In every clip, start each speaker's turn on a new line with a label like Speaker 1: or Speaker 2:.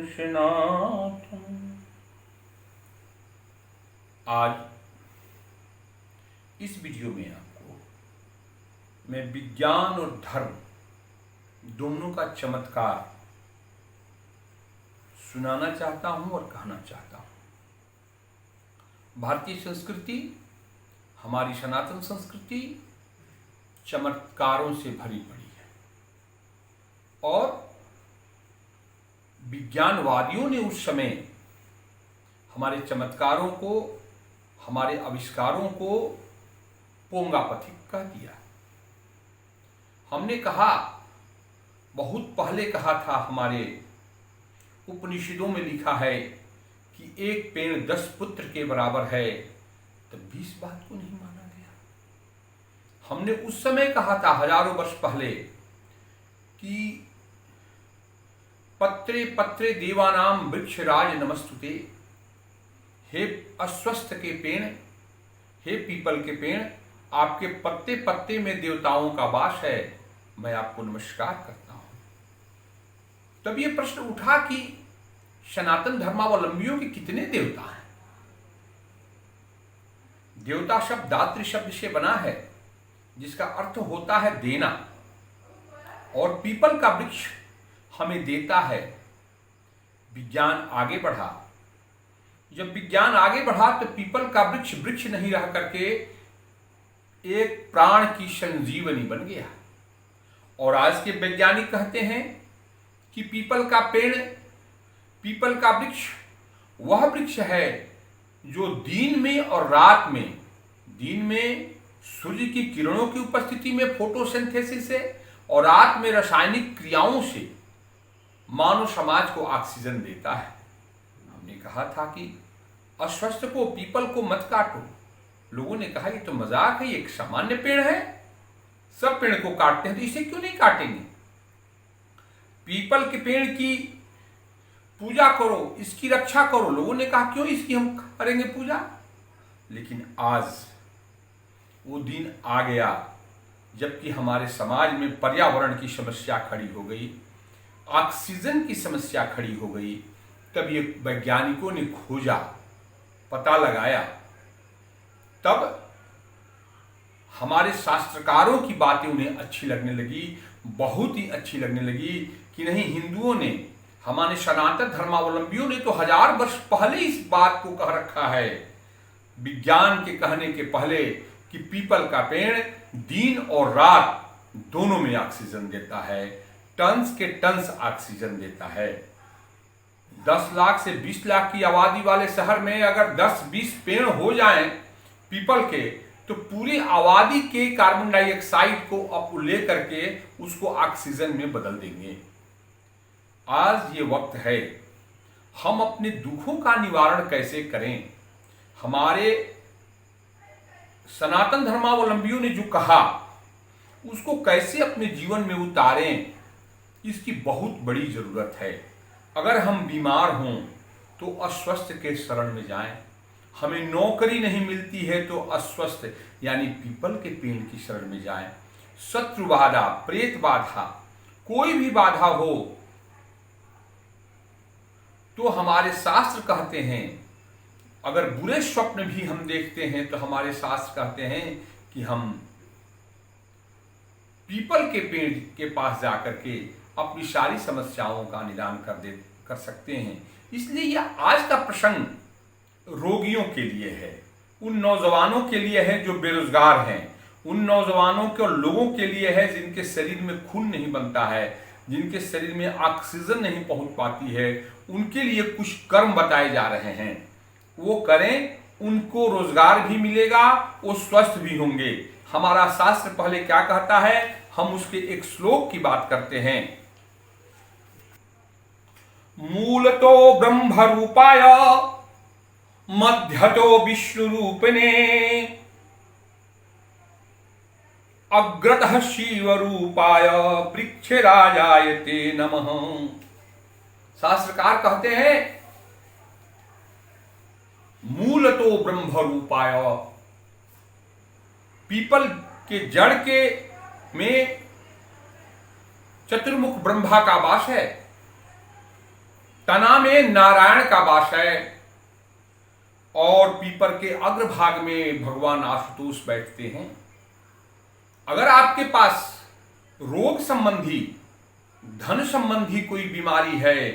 Speaker 1: सनातन। आज इस वीडियो में आपको मैं विज्ञान और धर्म दोनों का चमत्कार सुनाना चाहता हूं और कहना चाहता हूं। भारतीय संस्कृति, हमारी सनातन संस्कृति चमत्कारों से भरी पड़ी है और विज्ञानवादियों ने उस समय हमारे चमत्कारों को, हमारे आविष्कारों को पोंगापथिक कह दिया। हमने कहा, बहुत पहले कहा था, हमारे उपनिषदों में लिखा है कि एक पेड़ 10 पुत्र के बराबर है, तब भी इस बात को नहीं माना गया। हमने उस समय कहा था, हजारों वर्ष पहले, कि पत्रे पत्रे देवानाम वृक्षराज नमस्तुते। हे अश्वत्थ के पेड़, हे पीपल के पेड़, आपके पत्ते पत्ते में देवताओं का वास है, मैं आपको नमस्कार करता हूं। तब ये प्रश्न उठा कि सनातन धर्मावलंबियों के कितने देवता हैं? देवता शब्द दात्री शब्द से बना है, जिसका अर्थ होता है देना, और पीपल का वृक्ष हमें देता है। विज्ञान आगे बढ़ा, जब विज्ञान आगे बढ़ा तो पीपल का वृक्ष वृक्ष नहीं रह करके एक प्राण की संजीवनी बन गया। और आज के वैज्ञानिक कहते हैं कि पीपल का पेड़, पीपल का वृक्ष वह वृक्ष है जो दिन में और रात में, दिन में सूर्य की किरणों की उपस्थिति में फोटोसिंथेसिस से और रात में रासायनिक क्रियाओं से मानव समाज को ऑक्सीजन देता है। हमने कहा था कि अश्वत्थ को, पीपल को मत काटो। लोगों ने कहा ये तो मजाक है, ये एक सामान्य पेड़ है, सब पेड़ को काटते हैं, तो इसे क्यों नहीं काटेंगे? पीपल के पेड़ की पूजा करो, इसकी रक्षा करो। लोगों ने कहा क्यों इसकी हम करेंगे पूजा? लेकिन आज वो दिन आ गया जबकि हमारे समाज में पर्यावरण की समस्या खड़ी हो गई, ऑक्सीजन की समस्या खड़ी हो गई। तब ये वैज्ञानिकों ने खोजा, पता लगाया, तब हमारे शास्त्रकारों की बातें उन्हें अच्छी लगने लगी, बहुत ही अच्छी लगने लगी कि नहीं, हिंदुओं ने, हमारे सनातन धर्मावलंबियों ने तो 1000 वर्ष पहले इस बात को कह रखा है, विज्ञान के कहने के पहले, कि पीपल का पेड़ दिन और रात दोनों में ऑक्सीजन देता है, टन्स के टन्स ऑक्सीजन देता है। 10 लाख से 20 लाख की आबादी वाले शहर में अगर 10-20 पेड़ हो जाएं पीपल के, तो पूरी आबादी के कार्बन डाइऑक्साइड को अब ले करके उसको ऑक्सीजन में बदल देंगे। आज ये वक्त है, हम अपने दुखों का निवारण कैसे करें? हमारे सनातन धर्मावलंबियों ने जो कहा उसको कैसे अपने जीवन में उतारें, इसकी बहुत बड़ी जरूरत है। अगर हम बीमार हों तो अश्वत्थ के शरण में जाएं। हमें नौकरी नहीं मिलती है तो अश्वत्थ यानी पीपल के पेड़ की शरण में जाएं। शत्रु बाधा, प्रेत बाधा, कोई भी बाधा हो तो हमारे शास्त्र कहते हैं, अगर बुरे स्वप्न भी हम देखते हैं तो हमारे शास्त्र कहते हैं कि हम पीपल के पेड़ के पास जाकर के अपनी सारी समस्याओं का निदान कर सकते हैं। इसलिए यह आज का प्रसंग रोगियों के लिए है, उन नौजवानों के लिए है जो बेरोजगार हैं, उन नौजवानों के और लोगों के लिए है जिनके शरीर में खून नहीं बनता है, जिनके शरीर में ऑक्सीजन नहीं पहुंच पाती है। उनके लिए कुछ कर्म बताए जा रहे हैं, वो करें, उनको रोजगार भी मिलेगा, वो स्वस्थ भी होंगे। हमारा शास्त्र पहले क्या कहता है, हम उसके एक श्लोक की बात करते हैं। मूलतो ब्रह्म रूपाय मध्यतो विष्णु रूपिणे अग्रतः शिव रूपाय वृक्षराजाय ते नमः। शास्त्रकार कहते हैं मूलतो ब्रह्म रूपाय, पीपल के जड़ के में चतुर्मुख ब्रह्मा का वास है। तना में नारायण का वास है और पीपर के अग्रभाग में भगवान आशुतोष बैठते हैं। अगर आपके पास रोग संबंधी, धन संबंधी कोई बीमारी है,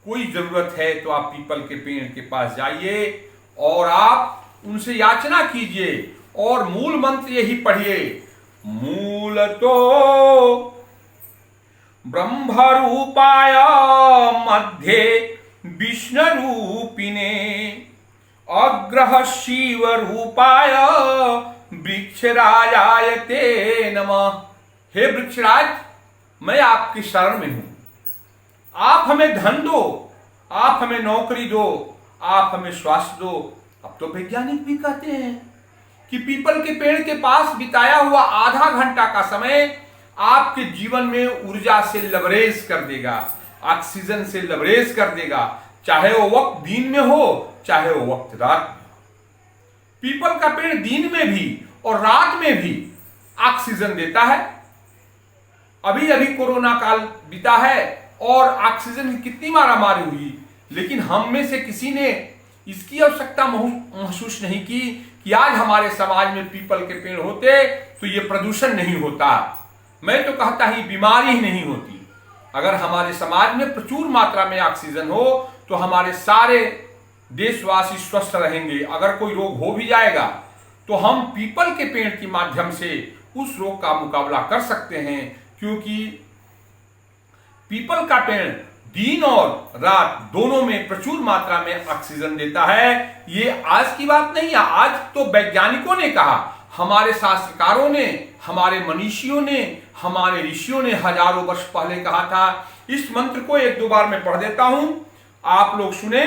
Speaker 1: कोई जरूरत है, तो आप पीपल के पेड़ के पास जाइए और आप उनसे याचना कीजिए और मूल मंत्र यही पढ़िए, मूलतो ब्रह्मरूपाय मध्ये विष्णुरूपिणे अग्रह शिव रूपाय वृक्षराजाय ते नमः। हे वृक्षराज, मैं आपकी शरण में हूं। आप हमें धन दो, आप हमें नौकरी दो, आप हमें स्वास्थ्य दो। अब तो वैज्ञानिक भी कहते हैं कि पीपल के पेड़ के पास बिताया हुआ आधा घंटा का समय आपके जीवन में ऊर्जा से लबरेज कर देगा, ऑक्सीजन से लबरेज कर देगा, चाहे वो वक्त दिन में हो चाहे वो वक्त रात में हो। पीपल का पेड़ दिन में भी और रात में भी ऑक्सीजन देता है। अभी अभी कोरोना काल बीता है और ऑक्सीजन की कितनी मारामारी हुई, लेकिन हम में से किसी ने इसकी आवश्यकता महसूस नहीं की कि आज हमारे समाज में पीपल के पेड़ होते तो ये प्रदूषण नहीं होता। मैं तो कहता ही बीमारी ही नहीं होती। अगर हमारे समाज में प्रचुर मात्रा में ऑक्सीजन हो तो हमारे सारे देशवासी स्वस्थ रहेंगे। अगर कोई रोग हो भी जाएगा तो हम पीपल के पेड़ के माध्यम से उस रोग का मुकाबला कर सकते हैं, क्योंकि पीपल का पेड़ दिन और रात दोनों में प्रचुर मात्रा में ऑक्सीजन देता है। ये आज की बात नहीं है, आज तो वैज्ञानिकों ने कहा, हमारे शास्त्रकारों ने, हमारे मनीषियों ने, हमारे ऋषियों ने हजारों वर्ष पहले कहा था। इस मंत्र को एक दो बार मैं पढ़ देता हूं, आप लोग सुने।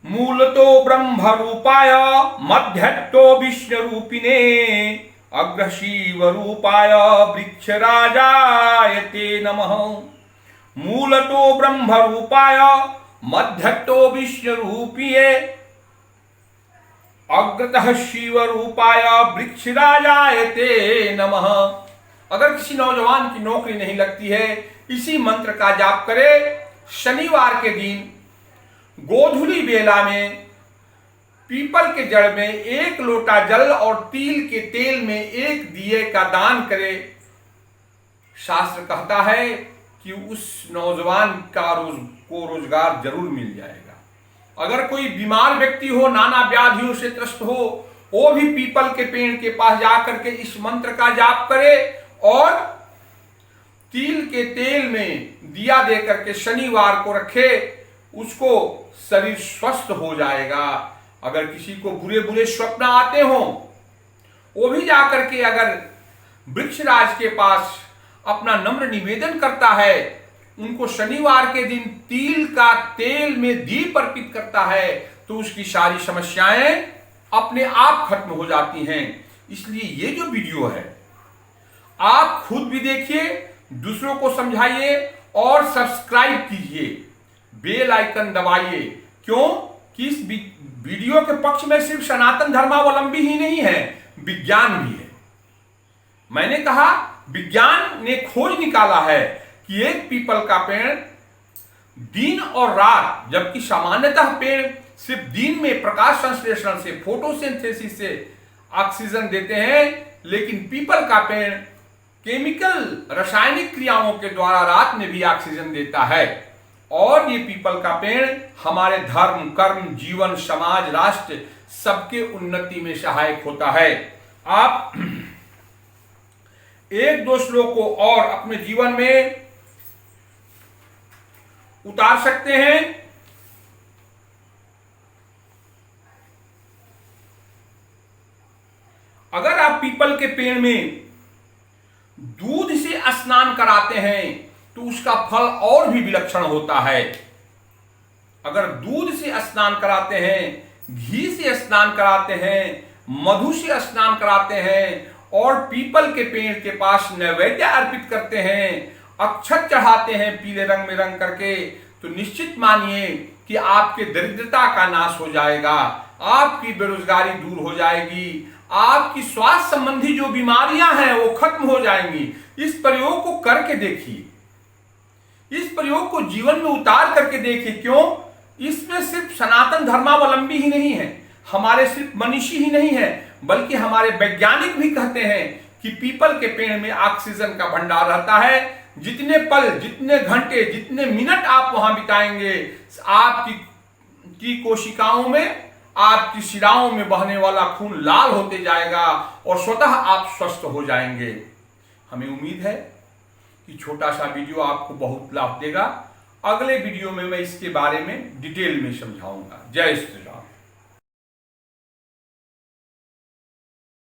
Speaker 1: मूलतो ब्रह्म रूपाय मध्यस्थो विष्णु रूपिणे अग्र शिव रूपाय वृक्षराजाय ते नमः। मूलतो ब्रह्म रूपाय मध्यस्थो विष्णु रूपिये अग्रतः शिव रूपाय वृक्षराजाय ते नमः। अगर किसी नौजवान की नौकरी नहीं लगती है, इसी मंत्र का जाप करे। शनिवार के दिन गोधूली बेला में पीपल के जड़ में 1 लोटा जल और तिल के तेल में 1 दिए का दान करे। शास्त्र कहता है कि उस नौजवान का रोजगार जरूर मिल जाएगा। अगर कोई बीमार व्यक्ति हो, नाना व्याधियों से त्रस्त हो, वो भी पीपल के पेड़ के पास जाकर के इस मंत्र का जाप करे और तिल के तेल में दिया दे करके शनिवार को रखे, उसको शरीर स्वस्थ हो जाएगा। अगर किसी को बुरे बुरे स्वप्न आते हो, वो भी जाकर के अगर वृक्षराज के पास अपना नम्र निवेदन करता है, उनको शनिवार के दिन तिल का तेल में दीप अर्पित करता है, तो उसकी सारी समस्याएं अपने आप खत्म हो जाती हैं। इसलिए ये जो वीडियो है आप खुद भी देखिए, दूसरों को समझाइए और सब्सक्राइब कीजिए, बेल आइकन दबाइए। क्यों कि इस वीडियो के पक्ष में सिर्फ सनातन धर्मावलंबी ही नहीं है, विज्ञान भी है। मैंने कहा विज्ञान ने खोज निकाला है कि एक पीपल का पेड़ दिन और रात, जबकि सामान्यतः पेड़ सिर्फ दिन में प्रकाश संश्लेषण से, फोटोसिंथेसिस से ऑक्सीजन देते हैं, लेकिन पीपल का पेड़ केमिकल रासायनिक क्रियाओं के द्वारा रात में भी ऑक्सीजन देता है। और ये पीपल का पेड़ हमारे धर्म, कर्म, जीवन, समाज, राष्ट्र सबके उन्नति में सहायक होता है। आप 1-2 श्लोक को और अपने जीवन में उतार सकते हैं। अगर आप पीपल के पेड़ में दूध से स्नान कराते हैं तो उसका फल और भी विलक्षण होता है। अगर दूध से स्नान कराते हैं, घी से स्नान कराते हैं, मधु से स्नान कराते हैं और पीपल के पेड़ के पास नैवेद्य अर्पित करते हैं, अक्षत चढ़ाते हैं पीले रंग में रंग करके, तो निश्चित मानिए कि आपके दरिद्रता का नाश हो जाएगा, आपकी बेरोजगारी दूर हो जाएगी, आपकी स्वास्थ्य संबंधी जो बीमारियां हैं वो खत्म हो जाएंगी। इस प्रयोग को करके देखिए। इस प्रयोग को जीवन में उतार करके देखें। क्यों? इसमें सिर्फ सनातन धर्मावलंबी ही नहीं है, हमारे सिर्फ मनीषी ही नहीं है, बल्कि हमारे वैज्ञानिक भी कहते हैं कि पीपल के पेड़ में ऑक्सीजन का भंडार रहता है। जितने पल, जितने घंटे, जितने मिनट आप वहां बिताएंगे, आपकी कोशिकाओं में, आपकी शिराओं में बहने वाला खून लाल होते जाएगा और स्वतः आप स्वस्थ हो जाएंगे। हमें उम्मीद है कि छोटा सा वीडियो आपको बहुत लाभ देगा। अगले वीडियो में मैं इसके बारे में डिटेल में समझाऊंगा। जय श्री राम।